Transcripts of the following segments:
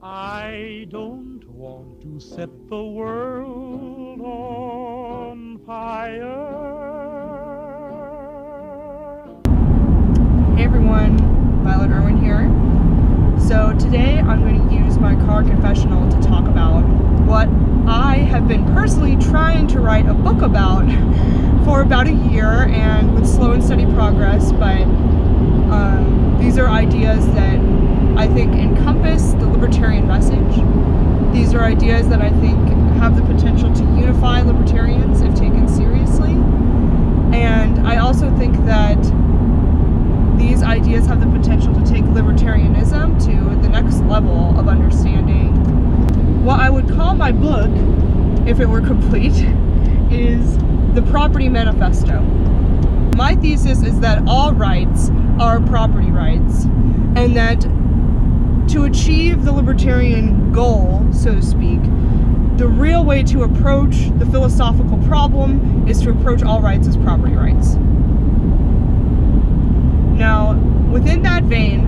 I don't want to set the world on fire. Hey everyone, Violet Irwin here. So today I'm going to use my car confessional to talk about what I have been personally trying to write a book about for about a year, and with slow and steady progress, but these are ideas that I think encompass the libertarian message. These are ideas that I think have the potential to unify libertarians if taken seriously. And I also think that these ideas have the potential to take libertarianism to the next level of understanding. What I would call my book, if it were complete, is the Property Manifesto. My thesis is that all rights are property rights, and that to achieve the libertarian goal, so to speak, the real way to approach the philosophical problem is to approach all rights as property rights. Now, within that vein,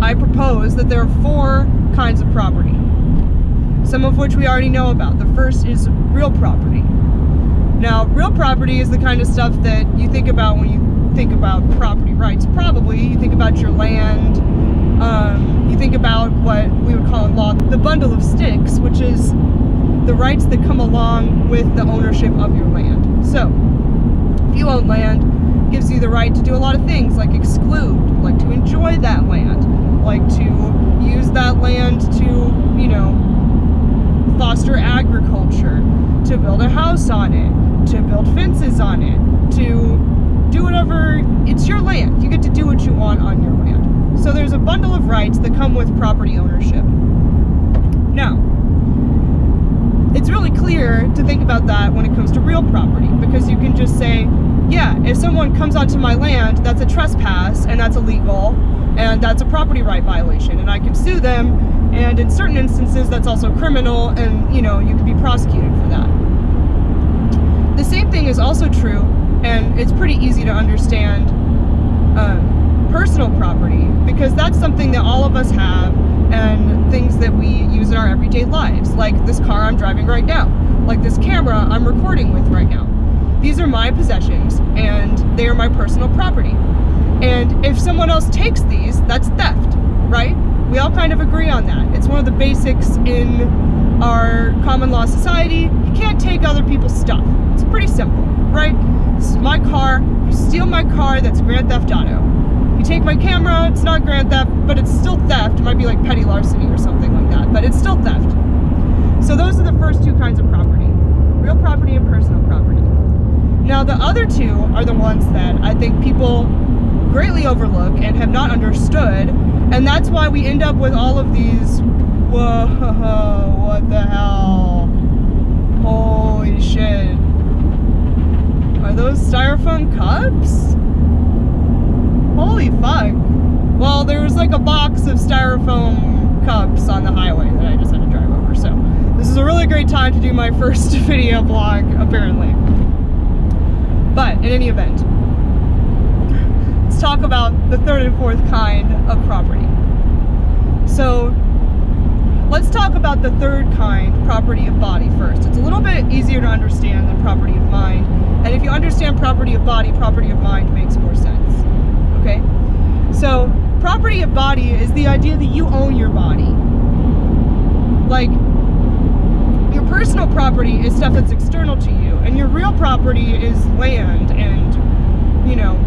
I propose that there are 4 kinds of property, some of which we already know about. The first is real property. Now, real property is the kind of stuff that you think about when you think about property rights. Probably you think about your land, you think about what we would call in law the bundle of sticks, which is the rights that come along with the ownership of your land. So, if you own land, it gives you the right to do a lot of things, like exclude, like to enjoy that land, like to use that land to, you know, foster agriculture, to build a house on it, to build fences on it, to do whatever. It's your land. You get to do what you want on your land. So there's a bundle of rights that come with property ownership. Now, it's really clear to think about that when it comes to real property, because you can just say, yeah, if someone comes onto my land, that's a trespass, and that's illegal, and that's a property right violation, and I can sue them, and in certain instances that's also criminal, and you know, you can be prosecuted for that. The same thing is also true, and it's pretty easy to understand, personal property, because that's something that all of us have, and things that we use in our everyday lives, like this car I'm driving right now, like this camera I'm recording with right now. These are my possessions, and they are my personal property. And if someone else takes these, that's theft, right? We all kind of agree on that. It's one of the basics in our common law society. You can't take other people's stuff. It's pretty simple, right? This is my car. You steal my car, that's Grand Theft Auto. You take my camera, it's not Grand Theft, but it's still theft. It might be like petty larceny or something like that, but it's still theft. So those are the first 2 kinds of property, real property and personal property. Now the other 2 are the ones that I think people greatly overlook and have not understood, and that's why we end up with all of these, whoa, what the hell, holy shit, are those styrofoam cups? Holy fuck. Well, there's like a box of styrofoam cups on the highway that I just had to drive over, so this is a really great time to do my first video blog, apparently. But in any event, let's talk about the 3rd and 4th kind of property. So let's talk about the 3rd kind, property of body, first. It's a little bit easier to understand than property of mind, and if you understand property of body, property of mind makes more sense. Okay? So, property of body is the idea that you own your body. Like, your personal property is stuff that's external to you, and your real property is land and, you know,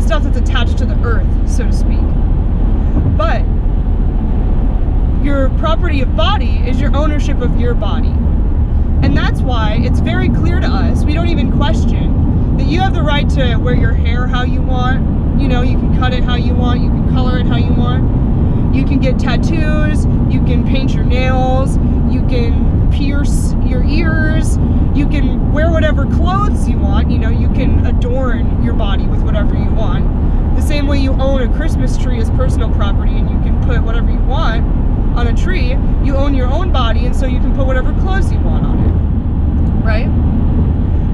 stuff that's attached to the earth, so to speak. But your property of body is your ownership of your body. And that's why it's very clear to us, we don't even question, that you have the right to wear your hair how you want. You know, you can cut it how you want, you can color it how you want. You can get tattoos, you can paint your nails, you can pierce your ears, you can wear whatever clothes you want, you know, you can adorn your body with whatever you want. The same way you own a Christmas tree as personal property and you can put whatever you want on a tree, you own your own body, and so you can put whatever clothes you want on it, right?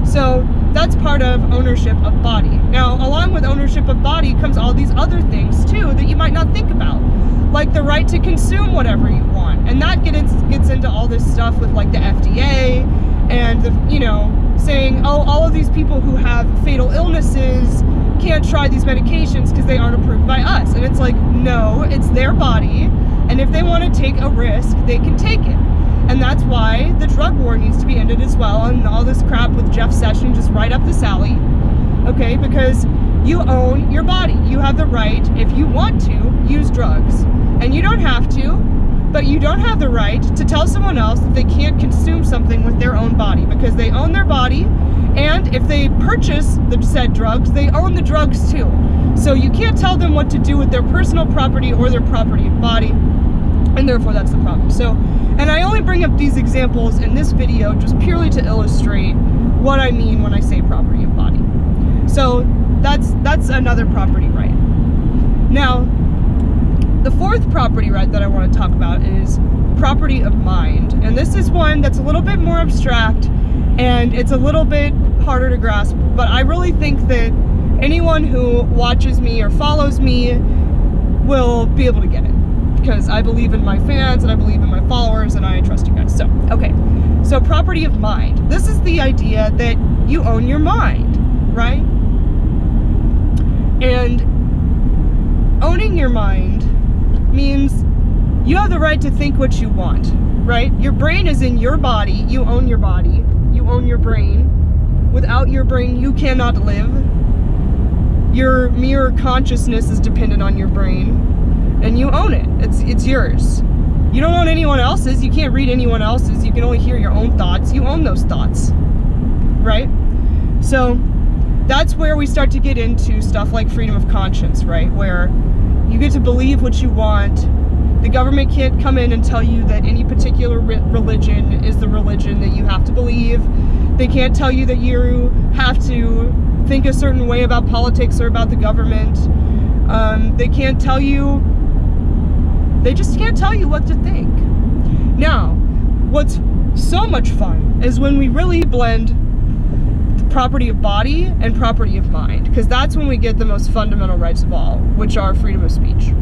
So that's part of ownership of body. Now, along with ownership of body comes all these other things too that you might not think about, like the right to consume whatever you want. And that gets into all this stuff with like the FDA and the, you know, saying, oh, all of these people who have fatal illnesses can't try these medications because they aren't approved by us. And it's like, no, it's their body, and if they want to take a risk, they can take it. And that's why the drug war needs to be ended as well, and all this crap with Jeff Sessions just right up this alley, okay? Because you own your body. You have the right, if you want to, use drugs. And you don't have to, but you don't have the right to tell someone else that they can't consume something with their own body, because they own their body, and if they purchase the said drugs, they own the drugs too. So you can't tell them what to do with their personal property or their property of body, and therefore that's the problem. So, and I only bring up these examples in this video just purely to illustrate what I mean when I say property of body. So that's another property right. Now, the fourth property right that I want to talk about is property of mind. And this is one that's a little bit more abstract and it's a little bit harder to grasp, but I really think that anyone who watches me or follows me will be able to get it, because I believe in my fans and I believe in my followers and I trust you guys. So, okay. So property of mind. This is the idea that you own your mind, right? And owning your mind means you have the right to think what you want, right? Your brain is in your body. You own your body. You own your brain. Without your brain, you cannot live. Your mere consciousness is dependent on your brain, and you own it. It's yours. You don't own anyone else's. You can't read anyone else's. You can only hear your own thoughts. You own those thoughts, right? So that's where we start to get into stuff like freedom of conscience, right? Where you get to believe what you want. The government can't come in and tell you that any particular religion is the religion that you have to believe. They can't tell you that you have to think a certain way about politics or about the government. They can't tell you, they just can't tell you what to think. Now, what's so much fun is when we really blend the property of body and property of mind, because that's when we get the most fundamental rights of all, which are freedom of speech,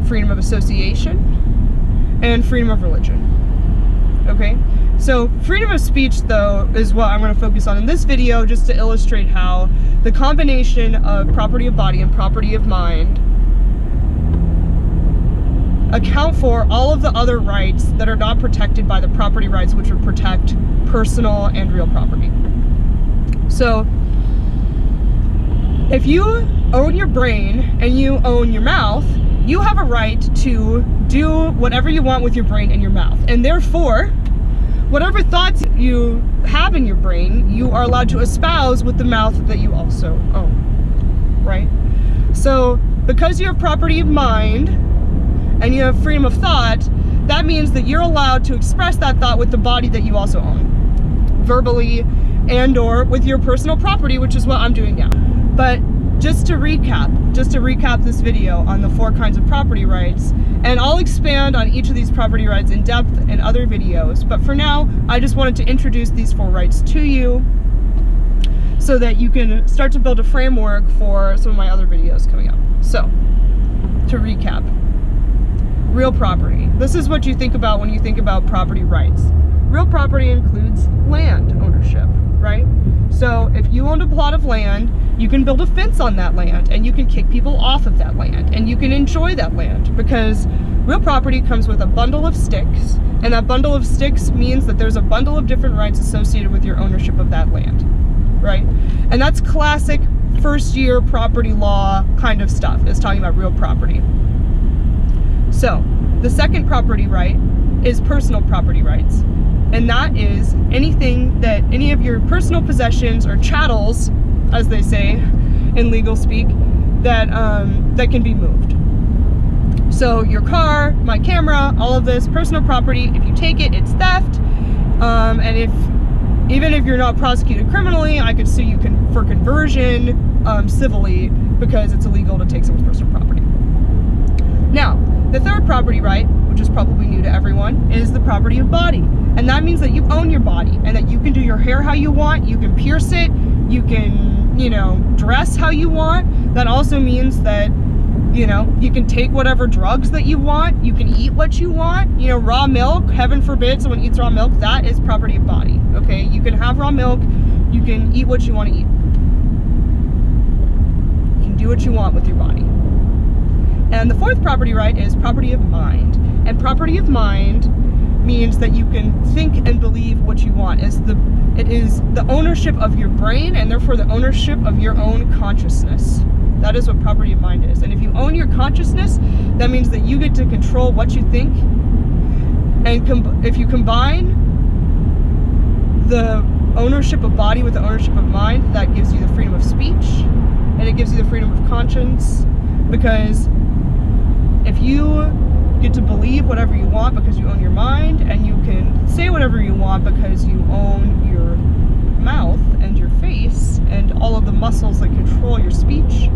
freedom of association, and freedom of religion. Okay? So freedom of speech, though, is what I'm going to focus on in this video, just to illustrate how the combination of property of body and property of mind account for all of the other rights that are not protected by the property rights, which would protect personal and real property. So if you own your brain and you own your mouth, you have a right to do whatever you want with your brain and your mouth. And therefore, whatever thoughts you have in your brain, you are allowed to espouse with the mouth that you also own, right? So because you have property of mind and you have freedom of thought, that means that you're allowed to express that thought with the body that you also own, verbally and or with your personal property, which is what I'm doing now. But just to recap this video on the 4 kinds of property rights, and I'll expand on each of these property rights in depth in other videos, but for now, I just wanted to introduce these 4 rights to you so that you can start to build a framework for some of my other videos coming up. So, to recap, real property. This is what you think about when you think about property rights. Real property includes land ownership, right? So if you owned a plot of land, you can build a fence on that land and you can kick people off of that land and you can enjoy that land, because real property comes with a bundle of sticks, and that bundle of sticks means that there's a bundle of different rights associated with your ownership of that land, right? And that's classic first year property law kind of stuff, is talking about real property. So the second property right is personal property rights. And that is anything that any of your personal possessions or chattels, as they say in legal speak, that that can be moved. So your car, my camera, all of this personal property, if you take it, it's theft. And even if you're not prosecuted criminally, I could sue you for conversion civilly, because it's illegal to take someone's personal property. Now, the third property right, which is probably new to everyone, is the property of body. And that means that you own your body and that you can do your hair how you want, you can pierce it, you can, you know, dress how you want. That also means that You know, you can take whatever drugs that you want. You can eat what you want. You know, raw milk, heaven forbid someone eats raw milk, that is property of body, okay? You can have raw milk. You can eat what you want to eat. You can do what you want with your body. And the fourth property right is property of mind. And property of mind means that you can think and believe what you want. It is the ownership of your brain, and therefore the ownership of your own consciousness. That is what property of mind is. And if you own your consciousness, that means that you get to control what you think. And if you combine the ownership of body with the ownership of mind, that gives you the freedom of speech, and it gives you the freedom of conscience. Because if you get to believe whatever you want because you own your mind, and you can say whatever you want because you own your mouth and your face and all of the muscles that control your speech,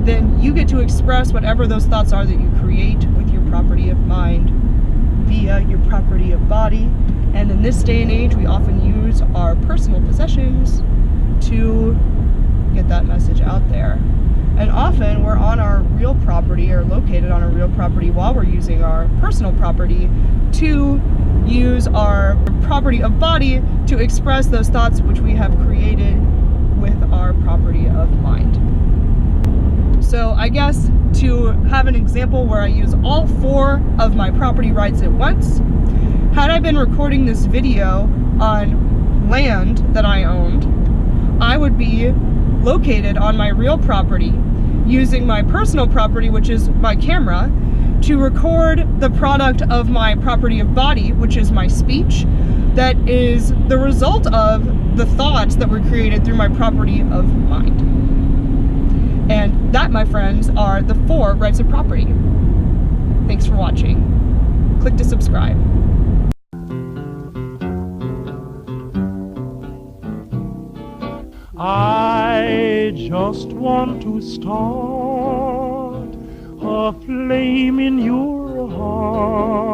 then you get to express whatever those thoughts are that you create with your property of mind via your property of body. And in this day and age, we often use our personal possessions to get that message out there. And often we're on our real property, or located on our real property, while we're using our personal property to use our property of body to express those thoughts which we have created with our property of mind. So I guess to have an example where I use all four of my property rights at once, had I been recording this video on land that I owned, I would be located on my real property using my personal property, which is my camera, to record the product of my property of body, which is my speech, that is the result of the thoughts that were created through my property of mind. And that, my friends, are the 4 rights of property. Thanks for watching. Click to subscribe. I just want to start a flame in your heart.